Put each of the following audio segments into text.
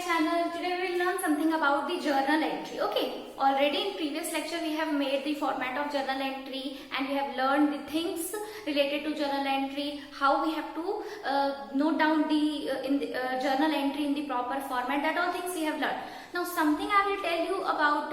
channel. Today we will learn something about the journal entry. Okay, already in previous lecture we have made the format of journal entry and we have learned the things related to journal entry, how we have to note down the journal entry in the proper format. That all things we have learned. Now something I will tell you about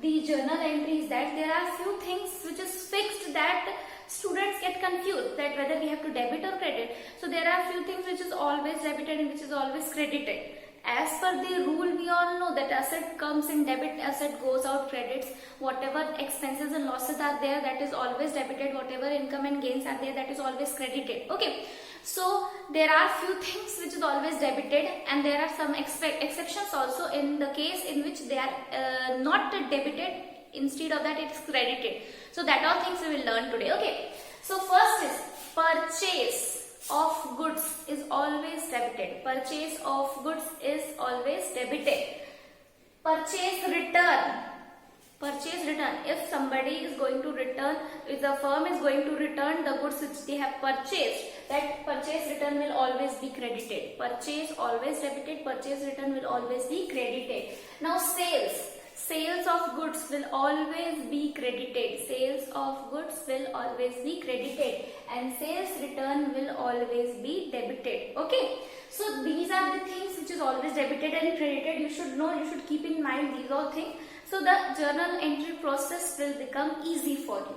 the journal entry is that there are few things which is fixed that students get confused that whether we have to debit or credit. So there are few things which is always debited and which is always credited. As per the rule, we all know that asset comes in debit, asset goes out credits. Whatever expenses and losses are there, that is always debited. Whatever income and gains are there, that is always credited. Okay. So there are few things which is always debited and there are some exceptions also in the case in which they are not debited. Instead of that, it's credited. So that all things we will learn today. Okay. So first is purchase of goods is always debited. Purchase of goods is always debited. Purchase return. Purchase return. If somebody is going to return, if the firm is going to return the goods which they have purchased, that purchase return will always be credited. Purchase always debited. Purchase return will always be credited. Now sales. Sales of goods will always be credited. Sales of goods will always be credited and sales return will always be debited. Okay. So these are the things which is always debited and credited. You should know, you should keep in mind these all things. So the journal entry process will become easy for you.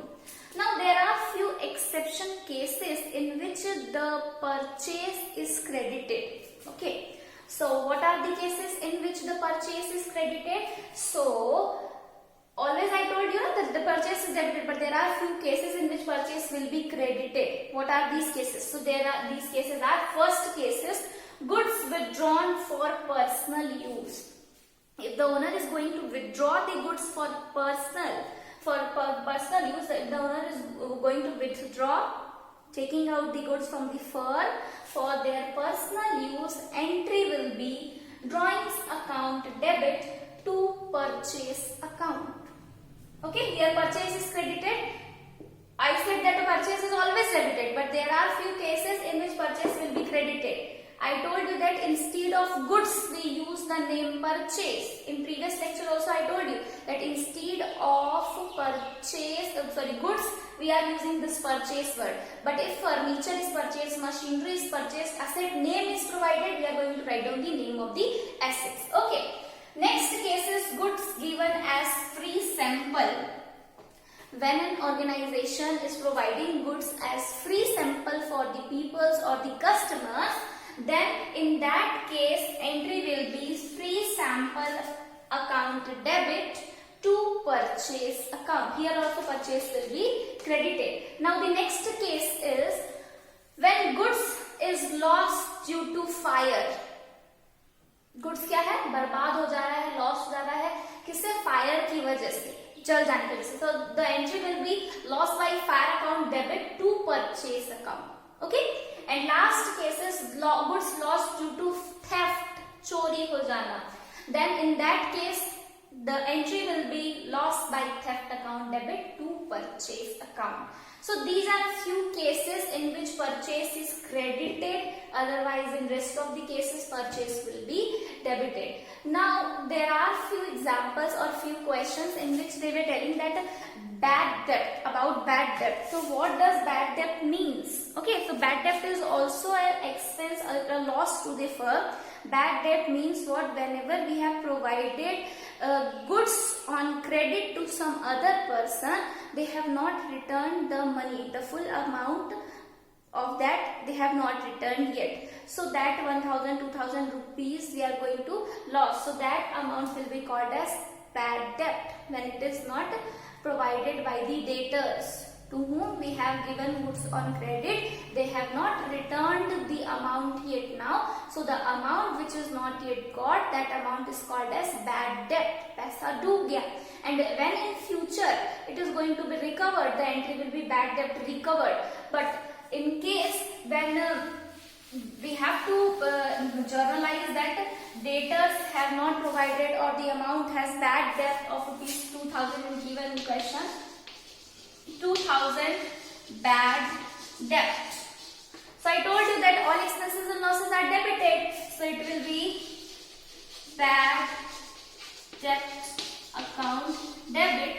Now there are few exception cases in which the purchase is credited. Okay. So what are the cases in which the purchase is credited? So always I told you that the purchase is debited, but there are few cases in which purchase will be credited. What are these cases? So these cases are first cases, goods withdrawn for personal use. If the owner is going to withdraw the goods for personal use, if the owner is going to withdraw, taking out the goods from the firm for their personal use, entry will be drawings account debit to purchase account. Okay, here purchase is credited. I said that the purchase is always debited, but there are few cases in which purchase will be credited. I told you that instead of goods we use the name purchase. In previous lecture also I told you that instead of goods we are using this purchase word. But if furniture is purchased, machinery is purchased, asset name is provided, we are going to write down the name of the assets. Okay. Next case is goods given as free sample. When an organization is providing goods as free sample for the peoples or the customers, then in that case entry will be free sample account debit to purchase account. Here also purchase will be credited. Now the next case is when goods is lost due to fire. Goods क्या है? बर्बाद हो जा रहा है, loss हो जा रहा है, किससे? फायर की वजह से, जल जाने की वजह से. So the entry will be lost by fire account debit to purchase account. Okay. And last case is goods lost due to theft, चोरी हो जाना. Then in that case the entry will be lost by theft account debit to purchase account. So these are few cases in which purchase is credited, otherwise in rest of the cases purchase will be debited. Now there are few examples or few questions in which they were telling that bad debt, about bad debt. So what does bad debt means? Okay, so bad debt is also an expense, a loss to the firm. Bad debt means what? Whenever we have provided goods on credit to some other person, they have not returned the money, the full amount of that they have not returned yet. So that 1000, 2000 rupees we are going to lose. So that amount will be called as bad debt when it is not provided by the debtors to whom we have given goods on credit. They have not returned the amount yet now. So the amount which is not yet got, that amount is called as bad debt. Paisa डूब गया. And when in future it is going to be recovered, the entry will be bad debt recovered. But in case when we have to journalize that debtors have not provided or the amount has bad debt of rupees 2000 in given question, 2000 bad debt. So I told you that all expenses and losses are debited. So it will be debt account debit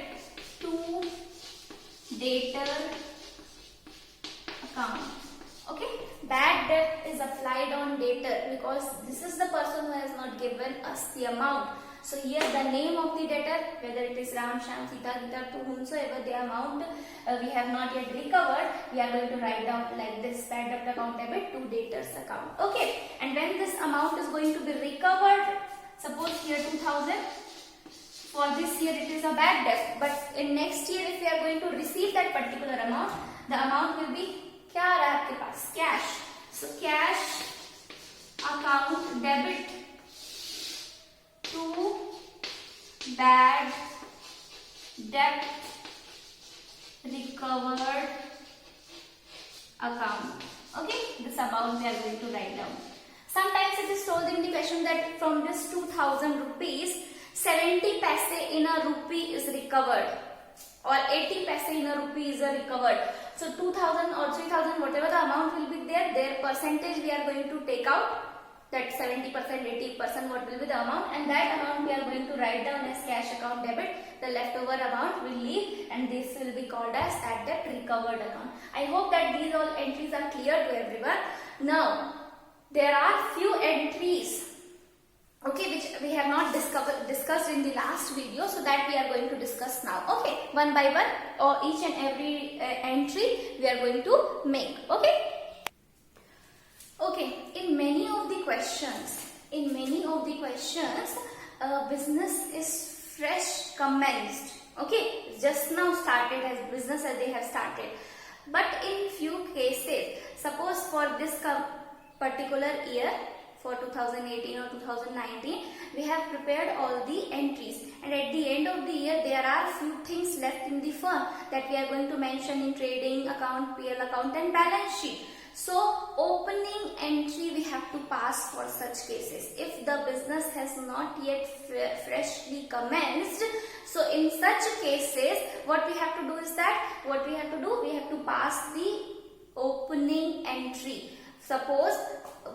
to debtor account. Okay, bad debt is applied on debtor because this is the person who has not given us the amount. So here the name of the debtor, whether it is Ram, Sham, Sita, Gita, to whomsoever the amount we have not yet recovered, we are going to write down like this: bad debt account debit to debtors account. Okay, and when this amount is going to be recovered, suppose here 2000, for this year it is a bad debt, but in next year if we are going to receive that particular amount, the amount will be क्या आ रहा है आपके पास? Cash. So cash account debit to bad debt recovered account. Okay, this amount we are going to write down. Sometimes it is told in the question that from this 2000 rupees, 70 paise in a rupee is recovered, or 80 paise in a rupee is recovered. So 2000 or 3000, whatever the amount will be there, their percentage we are going to take out, that 70%, 80%, what will be the amount, and that amount we are going to write down as cash account debit. The leftover amount will leave, and this will be called as that debt recovered amount. I hope that these all entries are clear to everyone. Now, there are few entries, okay, which we have not discussed in the last video, so that we are going to discuss now. Okay, one by one, or each and every entry we are going to make. Okay. Okay, in many of the questions, business is fresh commenced. Okay, just now started as business as they have started. But in few cases, suppose for this particular year, for 2018 or 2019, we have prepared all the entries, and at the end of the year there are few things left in the firm that we are going to mention in trading account, PL account and balance sheet. So opening entry we have to pass for such cases if the business has not yet freshly commenced. So in such cases, what we have to do is that we have to pass the opening entry. Suppose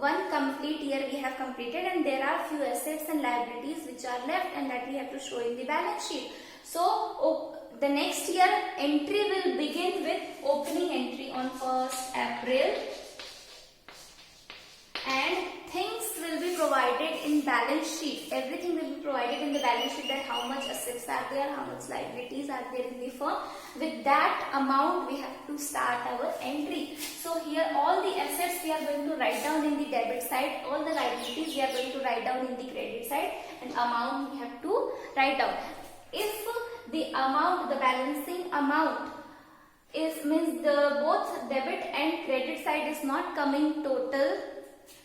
one complete year we have completed, and there are few assets and liabilities which are left, and that we have to show in the balance sheet. So the next year entry will begin with opening entry on 1st April, and things will be provided in balance sheet. Everything will be provided in the balance sheet, that how much assets are there, how much liabilities are there in the firm. With that amount we have to start our entry. So here all the assets we are going to write down in the debit side, all the liabilities we are going to write down in the credit side, and amount we have to write down. If the amount, the balancing amount means the both debit and credit side is not coming total,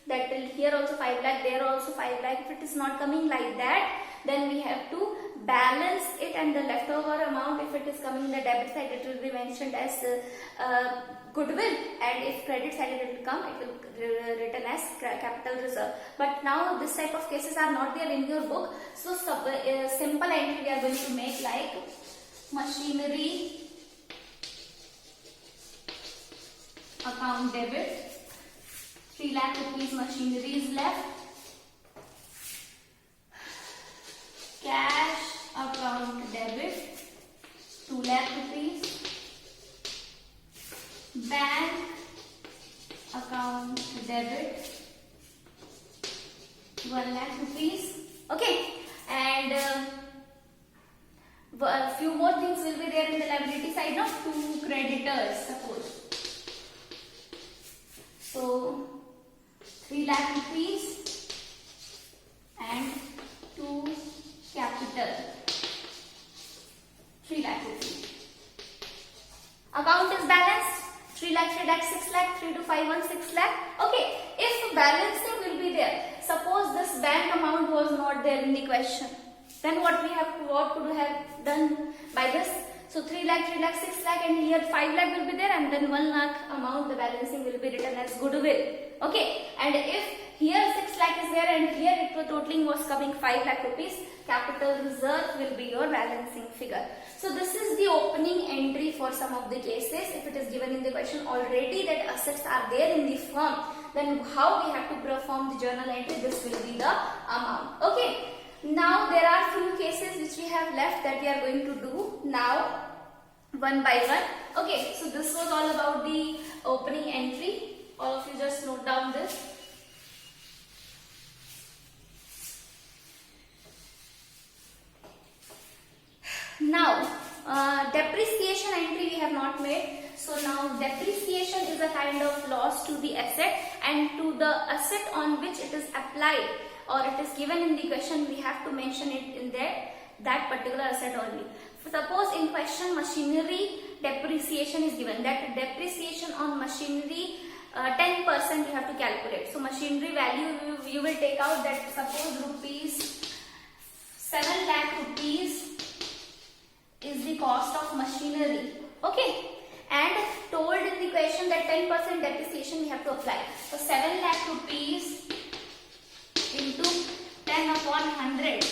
that will here also 5 lakh, there also 5 lakh. If it is not coming like that, then we have to balance it, and the leftover amount, if it is coming in the debit side, it will be mentioned as goodwill, and if credit side it will come, it will written as capital reserve. But now this type of cases are not there in your book, so simple entry we are going to make like machinery account debit, 3 lakh rupees machinery is left. Cash account debit, 2 lakh rupees. Bank account debit, 1 lakh rupees. Okay, and a few more things will be there in the liability side, no? 2 creditors, suppose. So 3 lakh rupees and 2 capital, 3 lakh rupees. Account is balanced. 3 lakh, 3 lakh, 6 lakh, 3 to 5, 1, 6 lakh. Okay, if balancing will be there, suppose this bank amount was not there in the question, then what could have done by this? So 3 lakh, 3 lakh, 6 lakh, and here 5 lakh will be there, and then 1 lakh amount, the balancing will be written as goodwill. Okay, and if here 6 lakh is there and here it was totaling was coming 5 lakh rupees, capital reserve will be your balancing figure. So this is the opening entry for some of the cases. If it is given in the question already that assets are there in the firm, then how we have to perform the journal entry, this will be the amount. Okay. Now there are few cases which we have left that we are going to do now one by one. Okay, so this was all about the opening entry. All of you just note down this. Now depreciation entry we have not made. So now depreciation is a kind of loss to the asset, and to the asset on which it is applied or it is given in the question, we have to mention it in there, that particular asset only. Suppose in question machinery depreciation is given, that depreciation on machinery 10% you have to calculate. So machinery value you will take out that, suppose rupees 7 lakh rupees is the cost of machinery. Okay, and told in the question that 10% depreciation we have to apply. So 7 lakh rupees into 10 upon 100,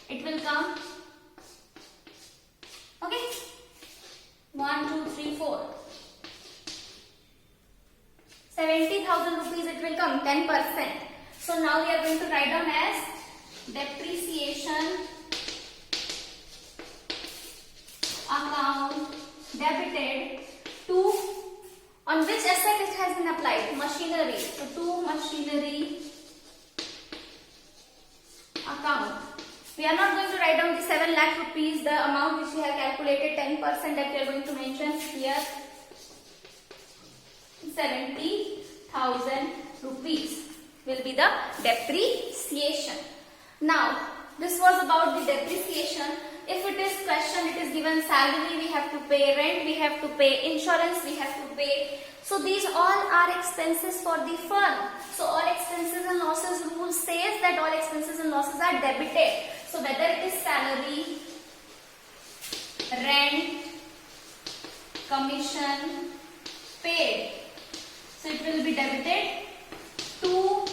it will come, okay, 1, 2, 3, 4, 70,000 rupees it will come, 10%. So now we are going to write down as depreciation account debited to, on which asset it has been applied, machinery. So to machinery account. We are not going to write down the 7 lakh rupees, the amount which we have calculated, 10% that we are going to mention here, 70,000 rupees will be the depreciation. Now this was about the depreciation. If it is question, it is given salary we have to pay, rent we have to pay, insurance we have to pay. So these all are expenses for the firm. So all expenses and losses rule says that all expenses and losses are debited. So whether it is salary, rent, commission, paid, so it will be debited to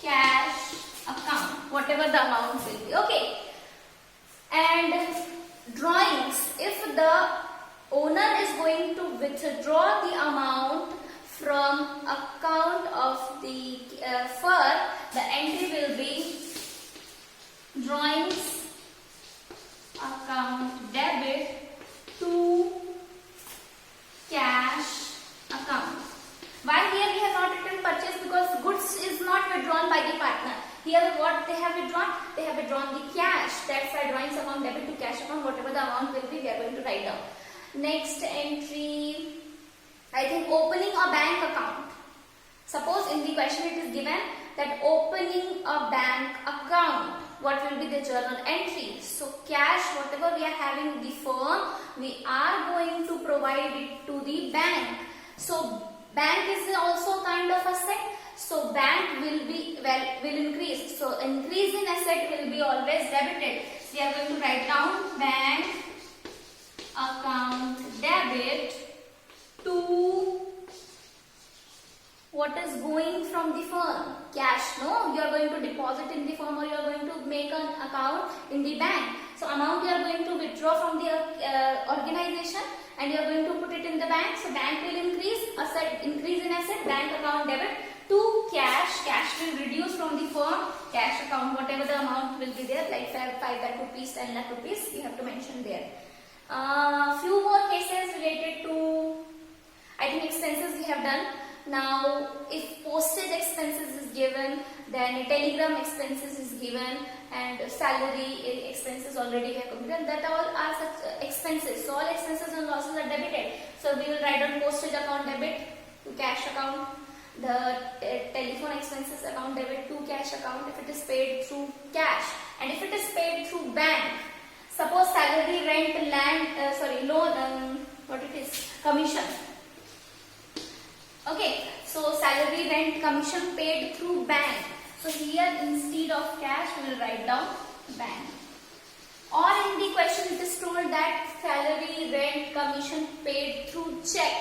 cash account, whatever the amount will be. Okay. And drawings, if the owner is going to withdraw the amount from account of the firm, the entry will be drawings account debit to cash account. Why here we have not written purchase? Because goods is not withdrawn by the partner. Here what they have withdrawn? They have withdrawn the cash. That's why drawings account debit to cash account, whatever the amount will be, we are going to write down. Next entry, I think opening a bank account. Suppose in the question it is given that opening a bank account, what will be the journal entry? So cash, whatever we are having in the firm, we are going to provide it to the bank. So bank is also kind of asset. So bank will be, will increase. So increase in asset will be always debited. So we are going to write down bank account debit to what is going from the firm? Cash. No, you are going to deposit in the firm or you are going to make an account in the bank. So amount you are going to withdraw from the organization and you are going to put it in the bank. So bank will increase, asset increase in asset, bank account debit to cash. Cash will reduce from the firm, cash account, whatever the amount will be there, like 5 lakh rupees, 10 lakh rupees, you have to mention there. Few more cases related to, I think, expenses we have done. Now if postage expenses is given, then telegram expenses is given, and salary expenses already have completed, that all are such expenses. So all expenses and losses are debited. So we will write down postage account debit to cash account, the telephone expenses account debit to cash account if it is paid through cash, and if it is paid through bank, suppose salary, rent, land, loan, what it is, commission. Okay, so salary, rent, commission paid through bank. So here instead of cash we will write down bank. Or in the question it is told that salary, rent, commission paid through check.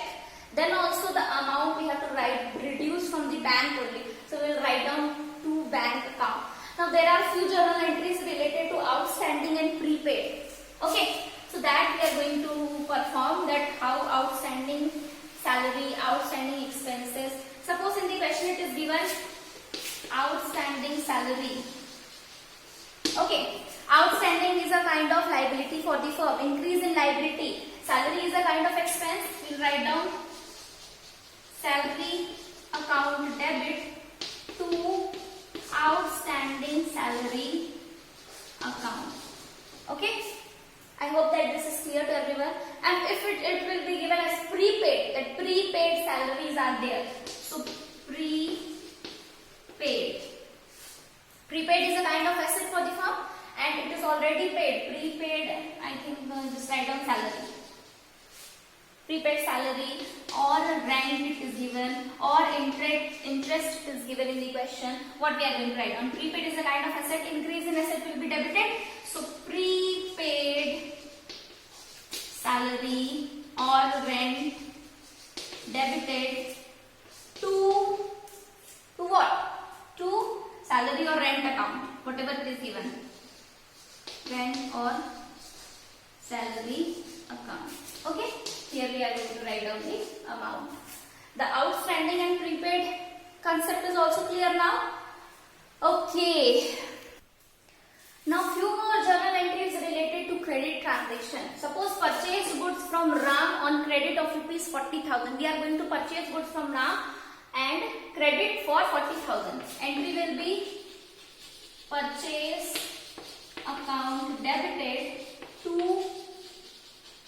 Then also the amount we have to write reduce from the bank only. So we will write down to bank account. Now there are few journal entries related to outstanding and prepaid. Okay, so that we are going to perform, that how outstanding salary, outstanding expenses. Suppose in the question it is given outstanding salary Okay. Outstanding is a kind of liability for the firm. Increase in liability. Salary is a kind of expense. We'll write down salary account debit to outstanding salary account. Okay. I hope that this is clear to everyone. And if it will be given as prepaid, that prepaid salaries are there. So prepaid. Prepaid is a kind of asset for the firm and it is already paid. Prepaid, I think just write down salary. Prepaid salary or rent it is given or interest is given in the question. What we are going to write down? Prepaid is a kind of asset. Increase in asset will be debited. So prepaid salary or rent debited to what? To salary or rent account, whatever it is given. Rent or salary account. Okay, here we are going to write down the amount. The outstanding and prepaid concept is also clear now. Okay. Now few more journal entries related to credit transaction. Suppose purchase goods from Ram on credit of rupees 40,000. We are going to purchase goods from Ram and credit for 40,000. Entry will be purchase account debited to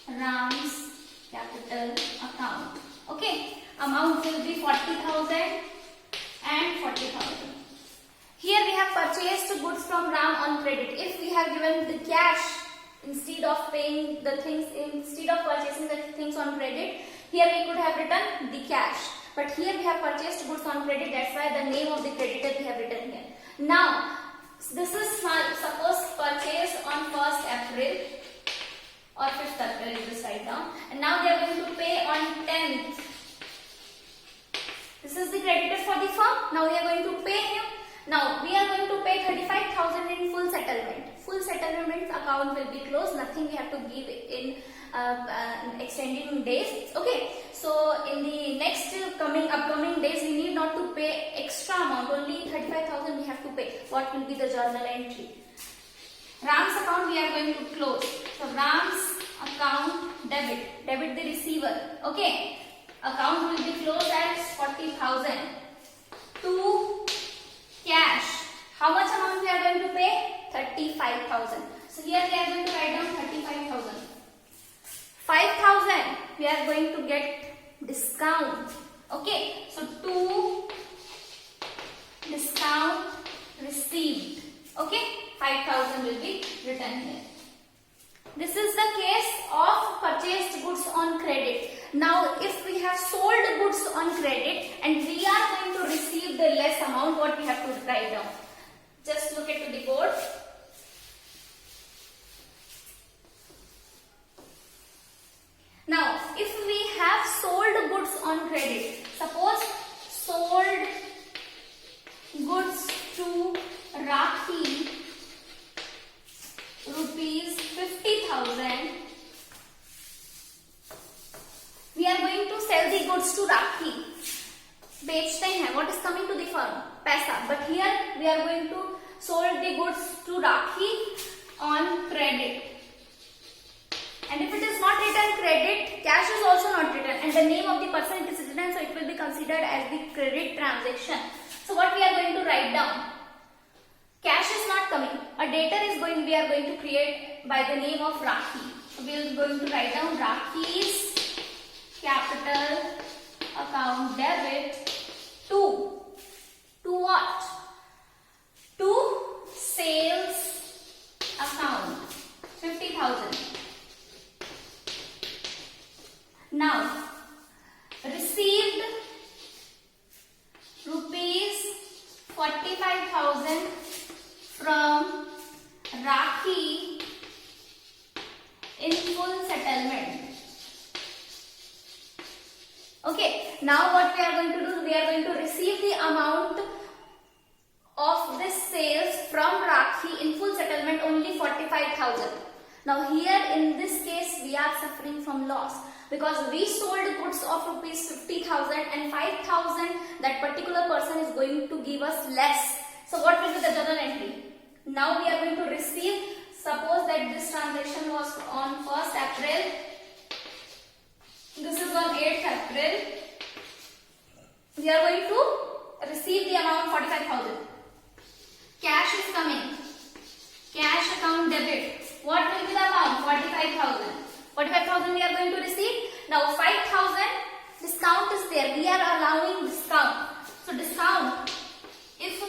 Ram's capital account. Okay, amount will be 40,000 and 40,000. Here we have purchased goods from Ram on credit. If we have given the cash instead of paying the things, instead of purchasing the things on credit, here we could have written the cash. But here we have purchased goods on credit, that's why the name of the creditor we have written here. Now, this is suppose purchase on 1st April or 5th April, just write down. And now they are going to pay on 10th. This is the creditor for the firm. Now we are going to pay him. Now we are going to pay 35,000 in full settlement. Full settlement account will be closed. Nothing we have to give in extending days. Okay. So in the next upcoming days, we need not to pay extra amount. Only 35,000 we have to pay. What will be the journal entry? Ram's account we are going to close. So Ram's account debit the receiver. Okay. Account will be closed as 40,000 to cash. How much amount we are going to pay? 35,000. So here we are going to write down 35,000. 5,000 we are going to get discount. Okay. So to discount received. Okay. 5,000 will be written here. This is the case of purchased goods on credit. Now, if we have sold goods on credit and we are going to receive the less amount, what we have to write down? Just look at the board. Now, if we have sold goods on credit, suppose sold goods to Rakhi rupees 50,000. We are going to sell the goods to Rakhi. बेचते हैं. What is coming to the firm? पैसा. But here we are going to sold the goods to Rakhi on credit. And if it is not written credit, cash is also not written. And the name of the person it is written, so it will be considered as the credit transaction. So what we are going to write down? Cash is not coming. A debtor is we are going to create by the name of Rakhi. So we are going to write down Rakhi's capital account debit to what? To sales account 50,000. Now received rupees 45,000 from Rakhi in full settlement. Okay, now what we are going to do, we are going to receive the amount of this sales from Rakhi in full settlement, only 45,000. Now here in this case we are suffering from loss because we sold goods of rupees 50,000 and 5,000 that particular person is going to give us less. So what will be the journal entry? Now we are going to receive. Suppose that this transaction was on 1st April. This is on 8th April. We are going to receive the amount 45,000. Cash is coming. Cash account debit. What will be the amount? 45,000. 45,000 we are going to receive. Now 5,000 discount is there. We are allowing discount. So discount. If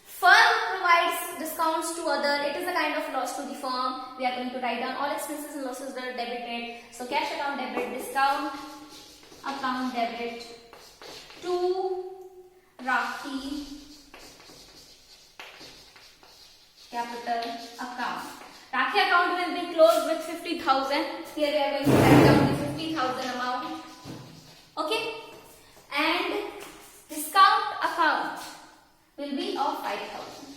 firm provides discounts to other, it is a kind of loss to the firm. We are going to write down all expenses and losses that are debited. So cash account debit, discount account debit to Rakhi capital account. Rakhi account will be closed with 50,000. Here we are going to write down the 50,000 amount. Okay. And discount account will be of 5,000.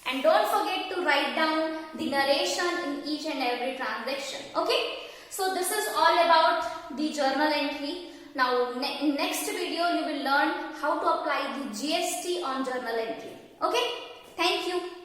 And don't forget to write down the narration in each and every transaction. Okay. So this is all about the journal entry. Now in next video you will learn how to apply the GST on journal entry. Okay. Thank you.